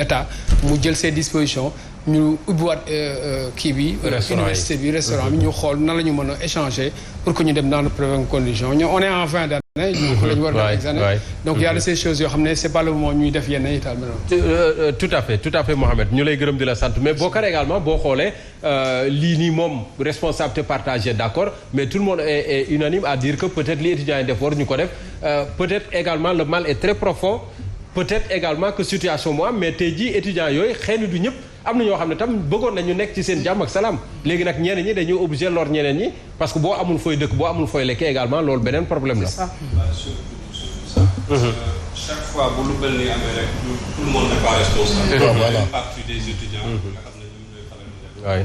état mu jël ses dispositions ñu ubbiwaat kii bi. université bi restaurant bi ñu xool nan la ñu mën a échanger pour que ñu dem dans de bonnes conditions on est en fin d'année. ñu la ñu war a def examen donc y a de ces choses yoo xam ne c'est pas le moment ñuy def yenn yi tamit. tout à fait Mohamed ñu lay gërëm di la sant mais Bokar également boo xoolee lii nii moom responsabilité partagée d'accord mais tout le monde est unanime à dire que peut-être li étudiants yi def war ñu ko def peut-être également le mal est très profond. peut-être également que situation moo am mais tey jii étudiants yooyu xëy na du ñëpp am na ñoo xam ne tam bëggoon nañu nekk ci seen jàmm ak salaam léegi nag ñeneen ñi dañuy obligé lor ñeneen ñi parce que boo amul fooy dëkk boo amul fooy lekkee également loolu beneen problème la. c'est ça. Chaque fois bu lu mel ni amee rek tout le monde n'est pas responsable. voilà une partie des étudiants. nga xam ne ñoom ñooy faral di def. waay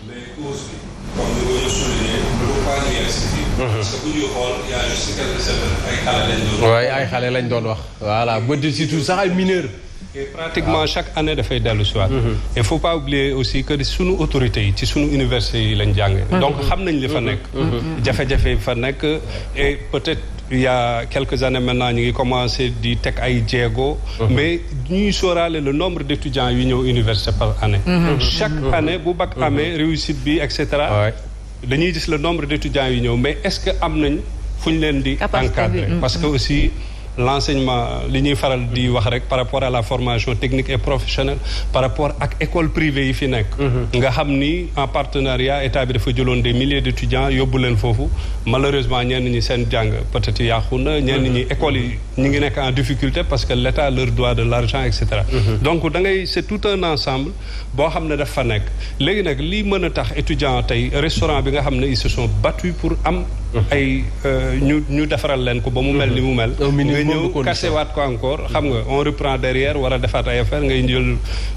mais cause bi comme ni ko ñu souligné pourquoi ñu reste fii. parce que bu ñuy xool y a juste quelques semaines ay xale lañ doon. waay ay xale lañ doon wax. voilà ba di surtout sax ay mineurs. et pratiquement chaque année dafay dellu si waat. et faut pas oublier aussi que sunu autorités yi ci sunu université yi lañ jàngee. donc xam nañ li fa nekk. jafe-jafe yi fa nekk et peut-être. il y a quelques années maintenant ñu ngi commencé di teg ay jéego. mais ñuy sóoraale le nombre d'étudiants yu ñëw université par année. chaque année bu bac amee réussite bi et cetera. dañuy gis le nombre d'étudiants yu ñëw mais est-ce que am nañ fu ñu leen di encadrer parce que aussi l'enseignement li ñuy faral di wax rek par rapport à la formation technique et professionnelle par rapport ak école privée yi fi nekk nga xam ni en partenariat état bi dafa jëloon des milliers d'étudiants yóbbu leen foofu malheureusement ñenn ñi seen jàng peut-être yàqu na ñenn ñi écoles yi ñu ngi nekk en difficulté parce que l'état leur doit de l'argent et cetera donc da ngay c'est tout un ensemble boo xam ne daf fa nekk léegi nag lii mën a tax étudiant tey restaurant bi nga xam ne ils se sont battus pour am ay ñu defaral leen ko ba mu mel ni mu mel nga ñëw kasewaat ko encore xam nga on reprend derrière war a defaat ay affaire ngay jël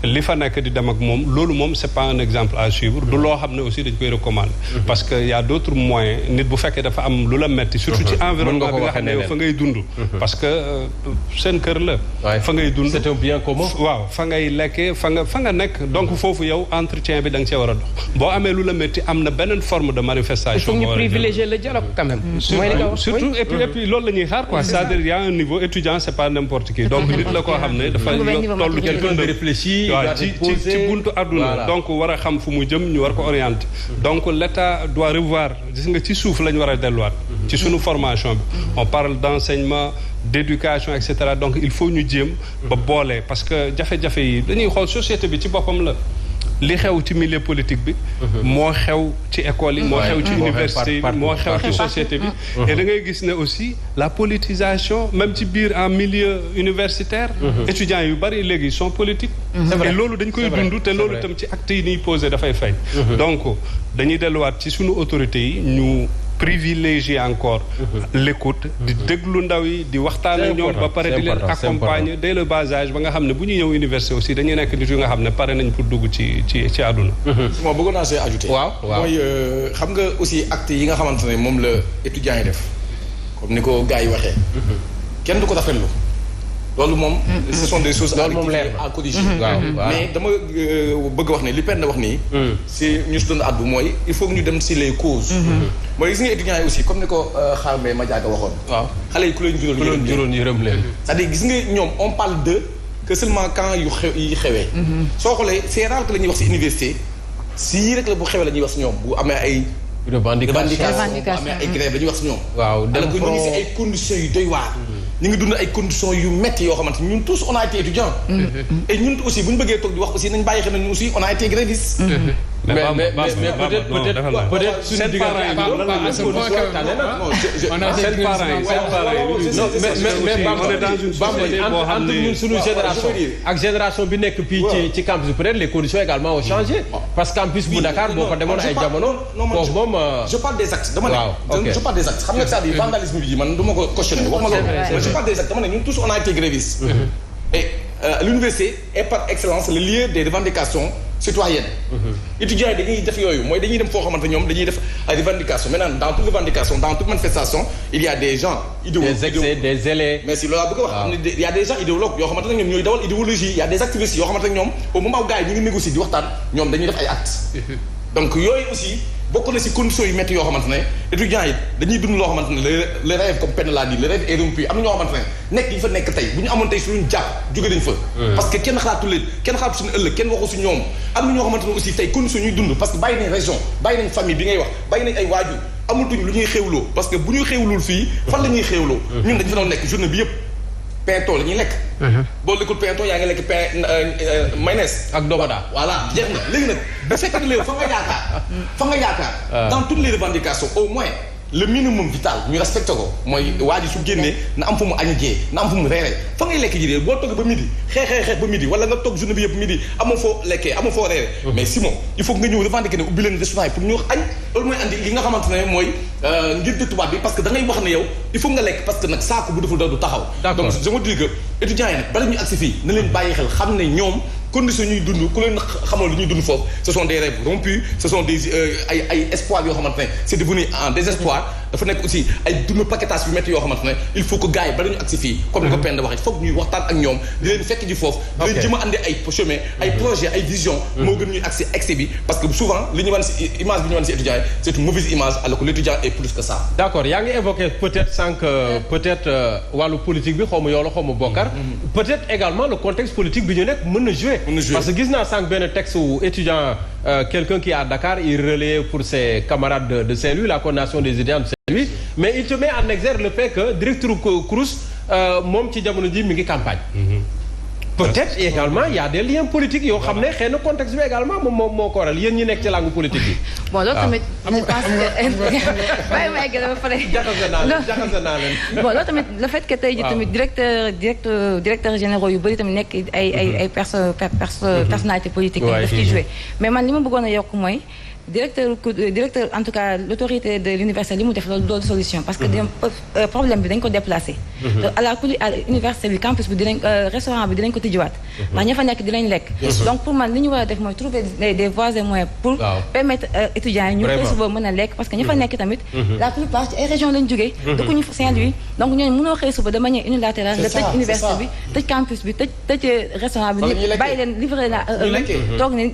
li fa nekk di dem ak moom loolu moom c'est pas un exemple à suivre du loo xam ne aussi dañ koy recommander parce que y a d'autres moyens nit bu fekkee dafa am lu la metti surtout ci environnement bi nga xam ne fa ngay dund parce que seen kër la fa ngay dund c'est un bien commun waaw fa ngay lekkee fa nga nekk donc foofu yow entretien bi da nga cee war a dox boo amee lu la metti am na beneen forme de manifestation il faut ñu privilégier le dialogue quand même surtout et puis loolu la ñuy xaar quoi c'est-à-dire y a un niveau étudiant c'est pas n'importe qui donc nit la koo xam ne dafa tollu quelqu'un de réfléchi ci buntu àdduna donc war a xam fu mu jëm ñu war ko orienter donc l'État doit revoir gis nga ci suuf la ñu war a delluwaat ci suñu formation bi on parle d'enseignement d'éducation et cetera donc il faut ñu jéem ba boole parce que jafe-jafe yi dañuy xool société bi ci boppam la li xew ci milieu politique bi moo xew ci école yi moo xew ci université yi moo xew ci société bi et da ngay gis ne aussi la politisation même ci biir en milieu universitaire étudiants yu bari léegi sont politiques et loolu dañ koy dund te loolu itam ci actes yi niy posé dafay feeñ donc dañuy delluwaat ci sunu autorités yi ñu privilégier encore l'écoute di déglu ndaw yi di waxtaan ak ñoom ba pare di leen accompagner dès le bas âge ba nga xam ne bu ñuy ñëw université aussi dañuy nekk nit yu nga xam ne pare nañ pour dugg ci àdduna bon bëggoon naa see ajouter waaw mooy xam nga aussi acte yi nga xamante ne moom la étudiants yi def comme ni ko gars yi waxee kenn du ko rafetlu loolu moom ce sont des choses à corriger mais dama bëgg wax ne li penn wax nii si ñu si doon addu mooy il faut que ñu dem si les causes mooy gis nga étudiants yi aussi comme ni ko xaar mbay ma jaaga waxoon xale yi ku leen juróon yërëm leen c'est-à-dire gis nga ñoom on parle de que seulement quand yu xewee soo xoolee c'est rare que la ñuy wax si université si rek la bu xewee la ñuy wax si ñoom bu amee ay revendication bu amee ay grève la ñuy wax si ñoom alors que ñu ngi si ay conditions yu doy waar ñu ngi dund ay conditions yu métti yoo xamante ñun tous on a été étudiants et ñun aussi bu ñu bëggee toog di wax aussi nañ bàyyi xel na ñun aussi on a été grévistes mais peut-être seen parents yi entre ñun suñu génération ak génération bi nekk fii ci campus peut-être les conditions également ont changé parce que campus bu Dakar boo ko demoon ay jamono foofu moom je parle des actes dama ne je parle des actes xam nga c'est-à-dire vandalisme bi man du ma ko cautionner wax ma loolu je parle des actes dama ne ñun tous on a été grévistes et l'université est par excellence le lieu des revendications citoyennes étudiants yi dañuy def yooyu mooy dañuy dem foo xamante ñoom dañuy def ay revendications maintenant dans toute revendication dans toute manifestation il y a des gens idéologues des excès des zélés mais si loolu laa bëgg a wax am il y a des gens idéologues yoo xamante ne ñoom ñooy dawal idéologie il y a des activistes yoo xamante ne ñoom au moment où gars yi ñu ngi négocier di waxtaan ñoom dañuy def ay actes donc yooyu aussi bokk na si conditions yu métti yoo xamante ne étudiants yi dañuy dund loo xamante ne le rêve comme Penda laa dit le rêve est rompu am na ñoo xamante ne nekk yi fa nekk tey bu ñu amoon tey suñu jàpp jóge nañ fa parce que kenn xalaatu leen kenn xalaatu suñu ëllëg kenn waxu si ñoom am na ñoo xamante ne aussi tey conditions ñuy dund parce que bàyyi nañ région bàyyi nañ famille bi ngay wax bàyyi nañ ay waajur amatuñ lu ñuy xéewloo parce que bu ñuy xéewlul fii fan la ñuy xéewloo ñun dañ fa doon nekk journée bi yëpp pinto la ñuy lekk boo lekkul pinto yaa ngi lekk pain mayonnaise ak domada voilà jeex na léegi nag bu fekkee ne léegi fa nga yaakaar dans toutes les revendications au moins le minimum vital ñu respecté ko mooy waa ji su génnee na am fu mu añjee na am fu mu reeree fa ngay lekk ji dee boo toog ba midi xeex ba midi wala nga toog journée bi yëpp midi amoo foo lekkee amoo foo reeree mais Simon il faut que nga ñëw revendiquer ne ubbi leen restaurant yi pour ñu añ loolu mooy andi li nga xamante ne mooy ngir de tubaab bi parce que da ngay wax ne yow il faut nga lekk parce que nag saako bu deful dara du taxaw donc je me dis que étudiants yi nag bala ñu agsi fii na leen bàyyi xel xam ne ñoom conditions ñuy dund ku leen xamal lu ñuy dund foofu ce sont des rêves rompus ce sont des ay espoirs yoo xamante ne c'est devenu en désespoir dafa nekk aussi ay dund paquetage yu métti yoo xamante ne il faut que gars yi bala ñu agsi fii comme ni ko Penda waxee foog ñuy waxtaan ak ñoom di leen fekk ji foofu di leen jëm a andi ay chemin ay projet ay vision moo gën ñuy agsi excès bi parce que souvent li ñu wan si image bi ñu wan si étudiants yi c'est une mauvaise image alors que l'étudiant est plus que ça d'accord yaa ngi évoqué peut-être sànq peut-être wàllu politique bi xaw ma yow la xaw ma Bokar peut-être également le contexte politique bi ñu nekk mën na jouer parce que gis naa sànq benn texte wu étudiant quelqu'un qui est à Dakar il relaie pour ses camarades de Saint-Louis la coordination des étudiants de Saint-Louis mais il te met en exergue le fait que directeur Crous moom ci jamono ji mi ngi campagne peut-être également il y a des liens politiques yoo xam ne xëy na contexte bi également moom moo ko waral yéen ñi nekk ci langue politique bi. bon loolu tamit je pense que bàyyi ma egg dafa pare. jaxase naa leen. bon loolu tamit le fait que tey jii tamit directeur généraux yu bëri tamit nekk ay personnalité politique. daf ciy joué mais man li ma bëggoon a yokk mooy. directeur en tout cas l'autorité de l'université li mu def loolu solution parce que problème bi dañ ko déplacé à l'université bi campus bi dinañ restaurant bi dinañ ko tijjiwaat ndax ña fa nekk dinañ lekk donc pour man li ñu war a def mooy trouver des voies et moyens pour permettre étudiants yi ñu xëy suba mën a lekk parce que ña fa nekk tamit la plupart ci ay régions lañ jógee dëkkuñu Saint-Louis donc ñooñu mënoo xëy suba de manière unilatérale nga tëj université bi tëj campus bi tëj restaurant bi bàyyi leen livré la toog ne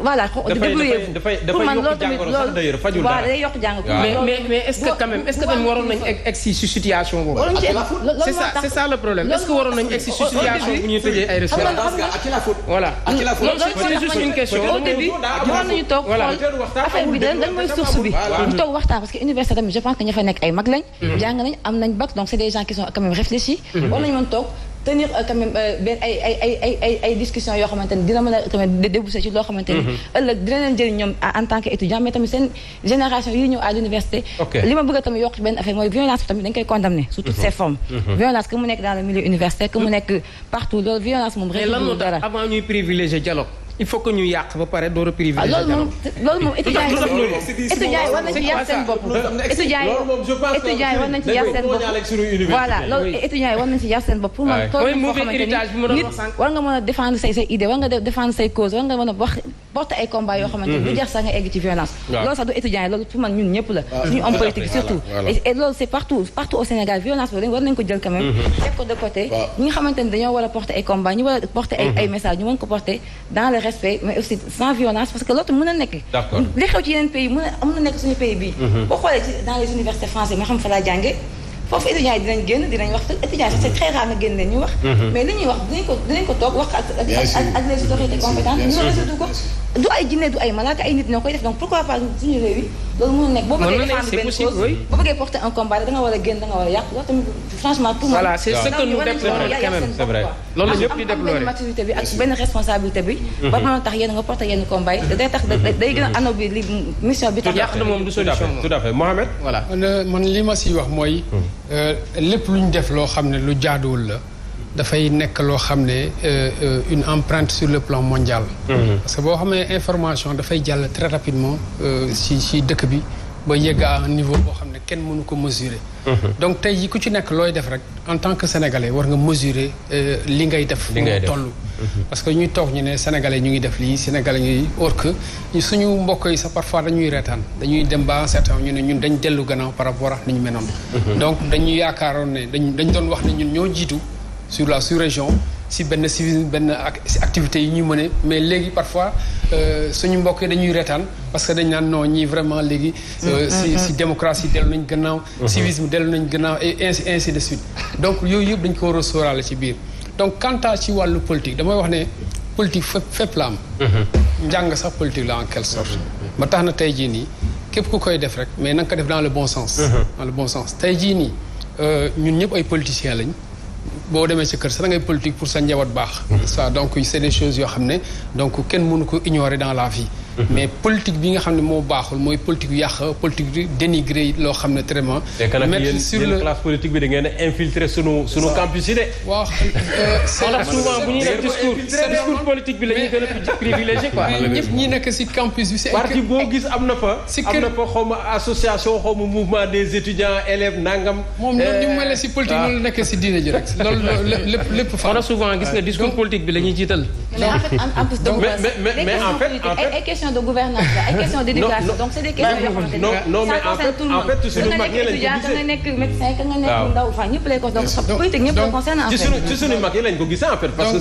voilà débrouillez-vous pour man loolu tamit loolu waaw day yokk jàng mais est-ce que quand même est-ce que tamit waroon nañu egg si situation boobu c'est ça le problème est-ce que waroon nañu egg si situation bu ñuy tëjee ay restaurant voilà c'est juste une question au début waroon nañu toog xool affaire bi dañ mooy source bi ñu toog waxtaan parce que université tamit je pense que ña fa nekk ay mag lañ jàng nañ am nañ bac donc c'est des gens qui sont quand même réfléchis war nañu mën toog tenir quand même benn ay discussions yoo xamante ne dina mën a tamit déboucher ci loo xamante ni ëllëg dina leen jëriñ ñoom en tant que étudiant mais tamit seen génération yi ñëw à l'université li ma bëgg a tamit yokk ci benn affaire mooy violence bi tamit dañ koy condamner sous toutes ses formes violence que mu nekk dans le milieu universitaire que mu nekk partout loolu violence moom résoudre dara avant ñuy privilégier dialogue il faut que ñu yàq ba pare door a privilégier loolu moom étudiants yi war nañ ci yar seen bopp étudiants yi war nañ ci yar seen bopp voilà loolu étudiants yi war nañ ci yar seen bopp pour man tool foo xamante ni nit war nga mën a défendre say idée war nga défendre say cause war nga mën a wax porter ay combat yoo xamante ni du jar sax nga egg ci violence loolu sax du étudiants yi loolu pour man ñun ñëpp la suñu homme politique surtout et loolu c'est partout au Sénégal violence boobu war nañ ko jël quand même teg ko de côté ñi nga xamante ni dañoo war a porter ay combat ñu war a porter ay messages ñu mën ko porter dans le respect mais aussi sans violence parce que l'autre mën a nekk li xew ci yeneen pays mën na nekk suñu pays bii boo xoolee ci dans les universités françaises ma xam fa laa jànge foofu étudiants yi dinañ génn dinañ wax étudiants yi c'est très rare nga génn leen ñu wax mais li ñuy wax dinañ ko toog wax ak les autorités compétentes ñu résoudre ko du ay jinne du ay malaaka ay nit ñoo koy def donc pourquoi pas suñu réew yi loolu mën na nekk boo bëggee défendre benn cause boo bëggee porter un combat da nga war a génn da nga war a yàq loolu tamit franchement pour moi voilà c'est ce que nous déplorons quand même c'est vrai loolu la ñëpp di déplorer am benn maturité bi ak benn responsabilité bi ba mën a tax yéen nga porter yenn combat yi day tax day gën a anoblir li mission bi tax yàq na moom du solution tout à fait Mohamed voilà man li ma siy wax mooy lépp lu ñu def loo xam ne lu jaaduwul la dafay nekk loo xam ne une empreinte sur le plan mondial parce que boo xamee information dafay jàll très rapidement ci dëkk bi ba yegg à un niveau boo xam ne kenn mënu ko mesurer donc tey yi ku ci nekk looy def rek en tant que sénégalais war nga mesurer li ngay def fu mu toll parce que ñuy toog ñu ne sénégalais ñu ngi def lii sénégalais ñuy or que suñu mbokk yi sax parfois dañuy reetaan dañuy dem ba un certain ñu ne ñun dañ dellu gannaaw par rapport ak ni ñu menoon donc dañu yaakaaroon ne dañ doon wax ne ñun ñoo jiitu sur la sous-région si benn civisme si activités yi ñuy mëne mais léegi parfois suñu mbokk yi dañuy reetaan parce que dañ naan non ñii vraiment léegi si démocratie dellu nañ gannaaw civisme dellu nañ gannaaw et ainsi de suite donc yooyu yëpp dañ ko war a sóoraale ci biir donc quant à ci wàllu politique damay wax ne politique fépp la am njàng sax politique la en quelque sorte ba tax na tey jii nii képp ku koy def rek mais na nga ko def dans le bon sens dans le bon sens tey jii nii ñun ñëpp ay politiciens lañ boo demee ci kër sax da ngay politique pour sa njaboot baax ça donc c'est des choses yoo xam ne donc kenn mënu ko ignorer dans la vie mais politique bi nga xam ne moo baaxul mooy politique yu yàq politique yu dénigré loo xam ne vraiment mettre sur le classe politique bi da ngeen a infiltrer sunu campus yi de waaw souvent bu ñuy def discours politique bi la ñuy gën a privilégié quoi ñëpp ñi nekk ci campus bi parti boo gis am na fa xawma association xawma mouvement des étudiants élèves nangam moom noonu ñu mel ci politique loolu nekk ci diine ji rek loolu lépp fa souvent gis nga discours politique bi la ñuy jiital mais en fait question de gouvernance la ay question d'éducation donc c'est des questions yoo xamante ne non mais en fait suñu mag yi lañ ko gisee nga nekk médecin ka nga nekk ndaw enfin ñëpp lay ko donc politique ñëpp la concerne en fait ci suñu mag yi lañ ko gisee en fait parce que